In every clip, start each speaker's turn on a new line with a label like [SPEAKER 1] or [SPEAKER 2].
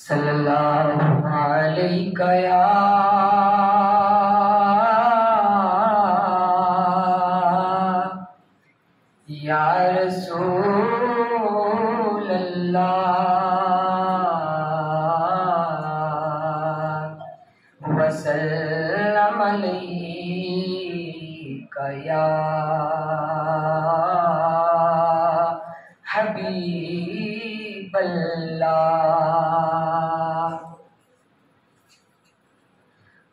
[SPEAKER 1] صلی اللہ علیہ یا رسول اللہ وسلم علیک یا حبیب اللہ۔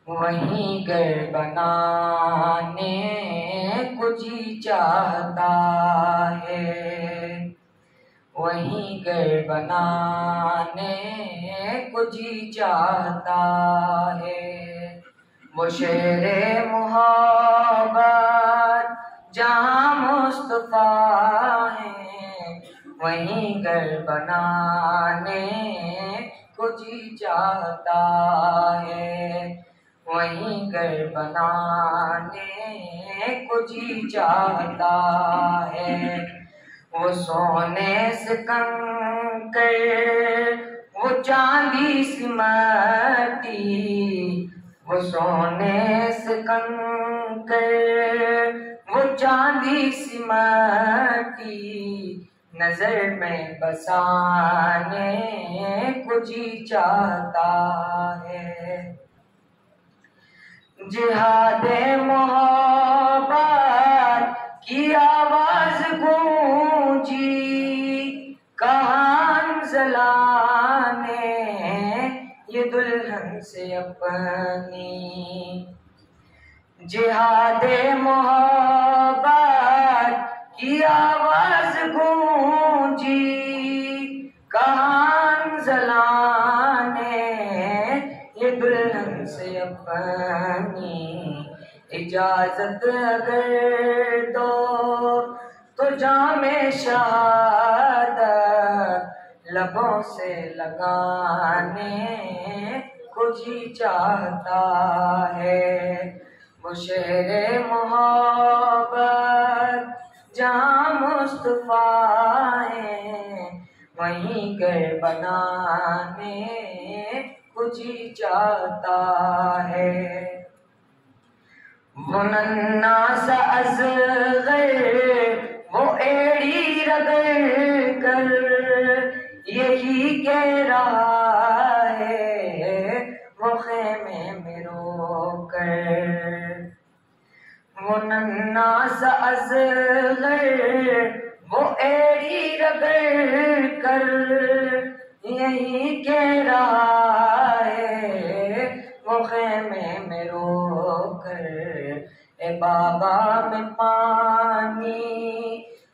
[SPEAKER 1] وہیں گھر بنانے کو جی چاہتا ہے، وہیں گھر بنانے کو جی چاہتا ہے، وہ شہر محبت جہاں مصطفیٰ ہیں، وہیں گھر بنانے کو جی چاہتا ہے، وہیں گھر بنانے کو جی چاہتا ہے۔ وہ سونے سے کنکر، وہ چاندی سے مٹی، وہ سونے سے کنکر، وہ چاندی سے مٹی، نظر میں بسانے کو جی چاہتا ہے۔ جہاد محبت کی آواز گونجی، کہاں انزلاء نے یہ دلہن سے اپنی، جہاد محبت کی آواز گونجی، کہاں انزلاء نے یہ دلہن سے اپنی، اجازت اگر دو تو جام شہادت لبوں سے لگانے کو جی چاہتا ہے، وہ شہر محبت جہاں مصطفیٰ ہیں، وہیں گھر بنانے کو جی چاہتا ہے۔ وہ ننھا سا اصغر، وہ ایڑی رگڑ کر یہی کہہ رہا ہے، وہ خیمے میں رو کر، وہ ننھا سا اصغر، وہ ایڑی رگڑ کر یہی کہہ رہا ہے، وہ خیمے میں رو کر، اے بابا میں پانی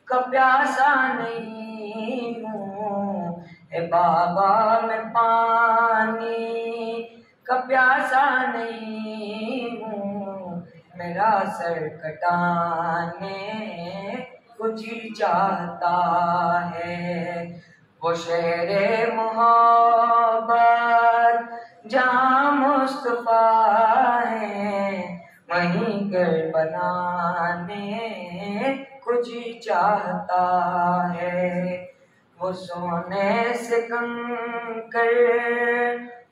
[SPEAKER 1] کا پیاسا نہیں ہوں، اے بابا میں پانی کا پیاسا نہیں ہوں، میرا سر کٹانے کو جی چاہتا ہے، وہ شہر محبت جہاں مصطفیٰ ہیں، وہیں گھر بنانے کو جی چاہتا ہے۔ وہ سونے سے کنکر،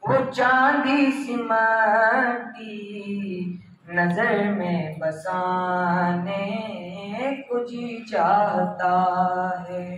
[SPEAKER 1] وہ چاندی سی مٹی، نظر میں بسانے کو جی چاہتا ہے۔